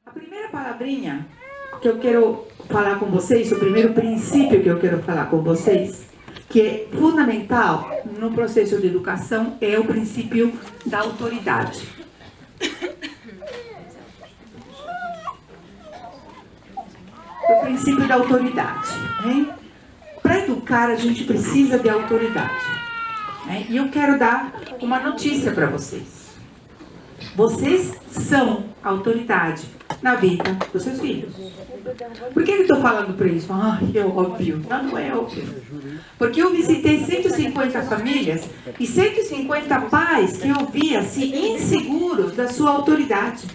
A primeira palavrinha que eu quero falar com vocês, o primeiro princípio que eu quero falar com vocês, que é fundamental no processo de educação, é o princípio da autoridade. O princípio da autoridade. Né? Para educar, a gente precisa de autoridade. Né? E eu quero dar uma notícia para vocês. Vocês são autoridade na vida dos seus filhos. Por que eu estou falando para isso? É óbvio. Não é óbvio. Porque eu visitei 150 famílias e 150 pais que eu via-se inseguros da sua autoridade.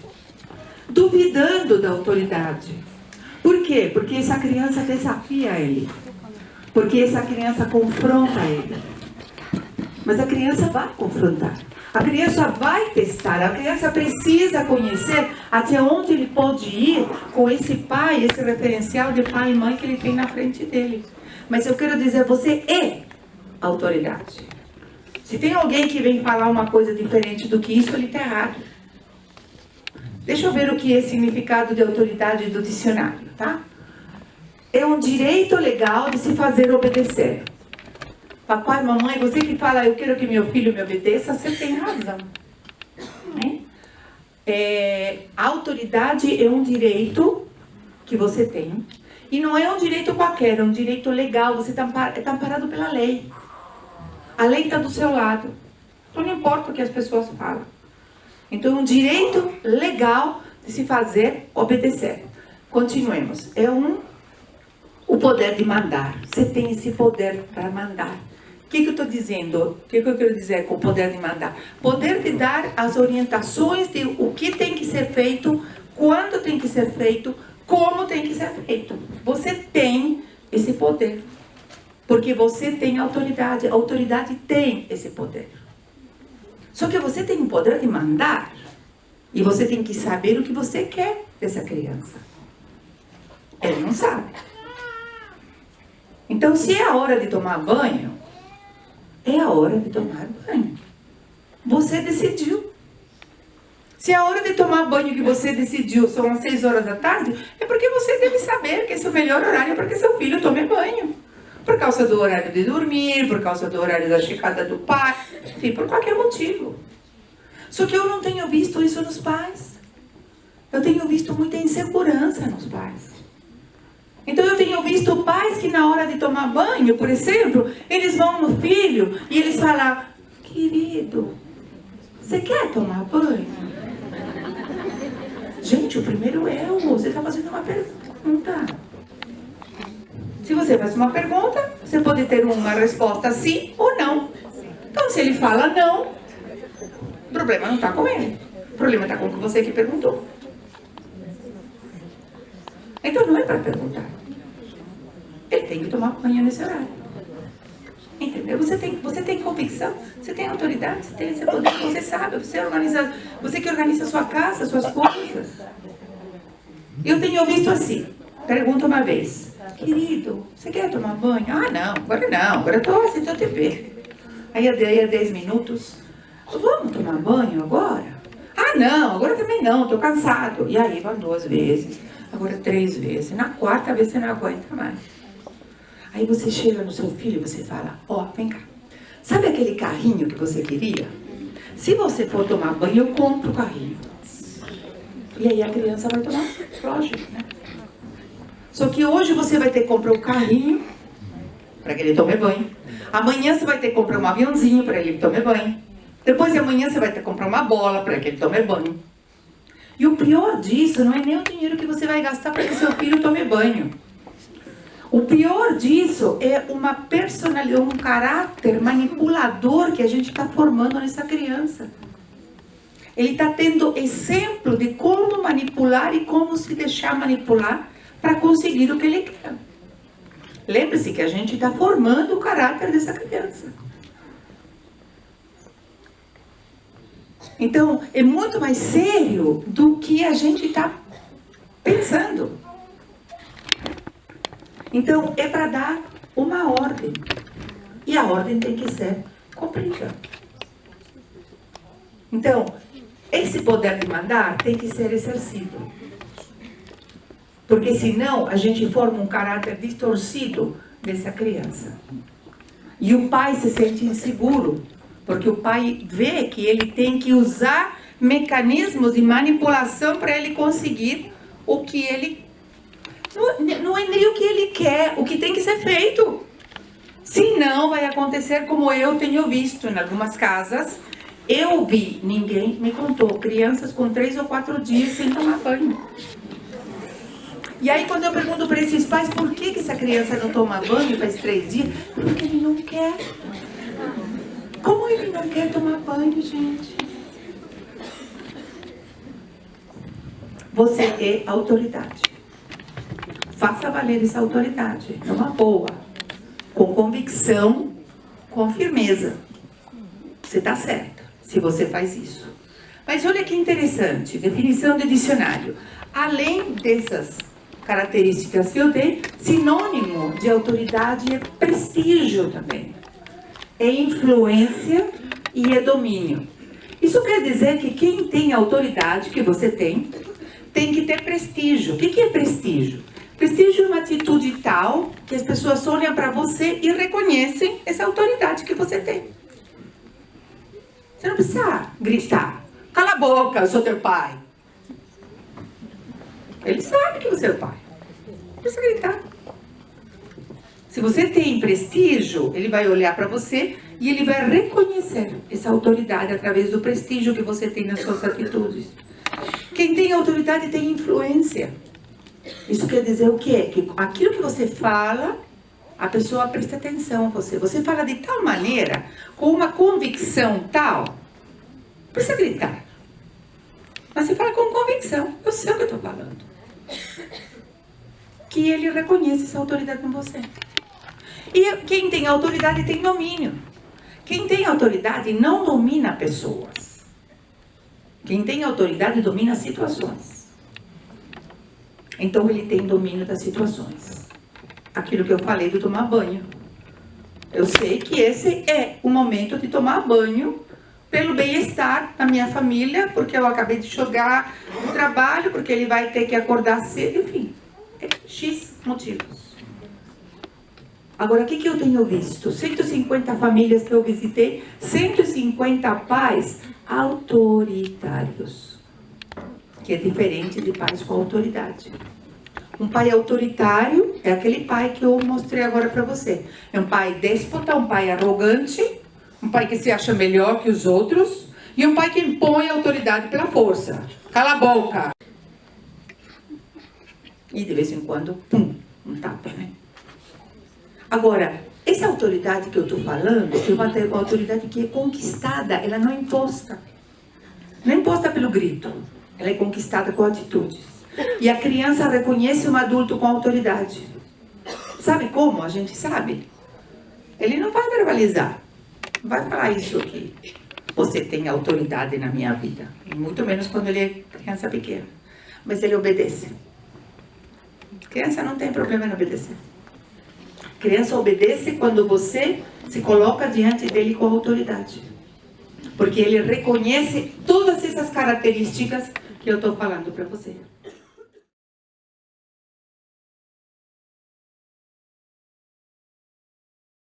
Duvidando da autoridade. Por quê? Porque essa criança desafia ele. Porque essa criança confronta ele. Mas a criança vai confrontar. A criança vai testar, a criança precisa conhecer até onde ele pode ir com esse pai, esse referencial de pai e mãe que ele tem na frente dele. Mas eu quero dizer, você é autoridade. Se tem alguém que vem falar uma coisa diferente do que isso, ele está errado. Deixa eu ver o que é significado de autoridade do dicionário, tá? É um direito legal de se fazer obedecer. Papai, mamãe, você que fala, eu quero que meu filho me obedeça, você tem razão. Né? A autoridade é um direito que você tem. E não é um direito qualquer, é um direito legal. Você está amparado pela lei. A lei está do seu lado. Então não importa o que as pessoas falam. Então é um direito legal de se fazer obedecer. Continuemos. O poder de mandar. Você tem esse poder para mandar. O que eu estou dizendo? O que eu quero dizer com o poder de mandar? Poder de dar as orientações de o que tem que ser feito, quando tem que ser feito, como tem que ser feito. Você tem esse poder. Porque você tem autoridade. A autoridade tem esse poder. Só que você tem o poder de mandar. E você tem que saber o que você quer dessa criança. Ele não sabe. Então, se é a hora de tomar banho, é a hora de tomar banho. Você decidiu. Se é a hora de tomar banho que você decidiu são às 6 horas da tarde, é porque você deve saber que esse é o melhor horário para que seu filho tome banho. Por causa do horário de dormir, por causa do horário da chegada do pai, enfim, por qualquer motivo. Só que eu não tenho visto isso nos pais. Eu tenho visto muita insegurança nos pais. Então eu tenho visto pais que na hora de tomar banho, por exemplo, eles vão no filho e eles falam, querido, você quer tomar banho? Gente, o primeiro erro, você está fazendo uma pergunta. Se você faz uma pergunta, você pode ter uma resposta sim ou não. Então se ele fala não, o problema não está com ele. O problema está com você que perguntou. Então não é para perguntar. Ele tem que tomar banho nesse horário. Entendeu? Você tem convicção, você tem autoridade, você tem esse poder, você sabe, você que organiza a sua casa, suas coisas. Eu tenho visto assim, pergunta uma vez, querido, você quer tomar banho? Não, agora eu estou assistindo TV. Aí eu dei 10 minutos, vamos tomar banho agora? Não, agora também não, estou cansado. E aí vão 2 vezes. Agora 3 vezes. Na 4ª vez você não aguenta mais. Aí você chega no seu filho e você fala, vem cá. Sabe aquele carrinho que você queria? Se você for tomar banho, eu compro o carrinho. E aí a criança vai tomar, lógico, né? Só que hoje você vai ter que comprar um carrinho para que ele tome banho. Amanhã você vai ter que comprar um aviãozinho para ele tomar banho. Depois de amanhã você vai ter que comprar uma bola para que ele tome banho. E o pior disso não é nem o dinheiro que você vai gastar para que seu filho tome banho. O pior disso é uma personalidade, um caráter manipulador que a gente está formando nessa criança. Ele está tendo exemplo de como manipular e como se deixar manipular para conseguir o que ele quer. Lembre-se que a gente está formando o caráter dessa criança. Então, é muito mais sério do que a gente está pensando. Então, é para dar uma ordem. E a ordem tem que ser cumprida. Então, esse poder de mandar tem que ser exercido. Porque senão a gente forma um caráter distorcido dessa criança. E o pai se sente inseguro, porque o pai vê que ele tem que usar mecanismos de manipulação para ele conseguir o que ele... Não é nem o que ele quer, o que tem que ser feito. Senão vai acontecer como eu tenho visto em algumas casas. Eu vi, ninguém me contou, crianças com 3 ou 4 dias sem tomar banho. E aí quando eu pergunto para esses pais por que essa criança não toma banho faz 3 dias, porque ele não quer. Como ele não quer tomar banho, gente? Você é autoridade. Faça valer essa autoridade, numa boa, com convicção, com firmeza. Você está certa se você faz isso. Mas olha que interessante, definição de dicionário. Além dessas características que eu dei, sinônimo de autoridade é prestígio também. É influência e é domínio. Isso quer dizer que quem tem autoridade, que você tem que ter prestígio. O que é prestígio? Prestígio é uma atitude tal que as pessoas olham para você e reconhecem essa autoridade que você tem. Você não precisa gritar. Cala a boca, eu sou teu pai. Ele sabe que você é o pai. Não precisa gritar. Se você tem prestígio, ele vai olhar para você e ele vai reconhecer essa autoridade através do prestígio que você tem nas suas atitudes. Quem tem autoridade tem influência. Isso quer dizer o quê? Que aquilo que você fala, a pessoa presta atenção a você. Você fala de tal maneira, com uma convicção tal, não precisa gritar. Mas você fala com convicção. Eu sei o que eu estou falando. Que ele reconhece essa autoridade em você. E quem tem autoridade tem domínio. Quem tem autoridade não domina pessoas. Quem tem autoridade domina situações. Então ele tem domínio das situações. Aquilo que eu falei de tomar banho. Eu sei que esse é o momento de tomar banho pelo bem-estar da minha família, porque eu acabei de chegar no trabalho, porque ele vai ter que acordar cedo, enfim. É X motivos. Agora, o que eu tenho visto? 150 famílias que eu visitei, 150 pais autoritários. Que é diferente de pais com autoridade. Um pai autoritário é aquele pai que eu mostrei agora para você. É um pai déspota, um pai arrogante, um pai que se acha melhor que os outros e um pai que impõe a autoridade pela força. Cala a boca! E de vez em quando, pum, um tapa, né? Agora, essa autoridade que eu estou falando é uma autoridade que é conquistada, ela não é imposta. Não é imposta pelo grito. Ela é conquistada com atitudes. E a criança reconhece um adulto com autoridade. Sabe como a gente sabe? Ele não vai verbalizar. Não vai falar isso aqui. Você tem autoridade na minha vida. E muito menos quando ele é criança pequena. Mas ele obedece. Criança não tem problema em obedecer. Criança obedece quando você se coloca diante dele com autoridade. Porque ele reconhece todas essas características que eu estou falando para você.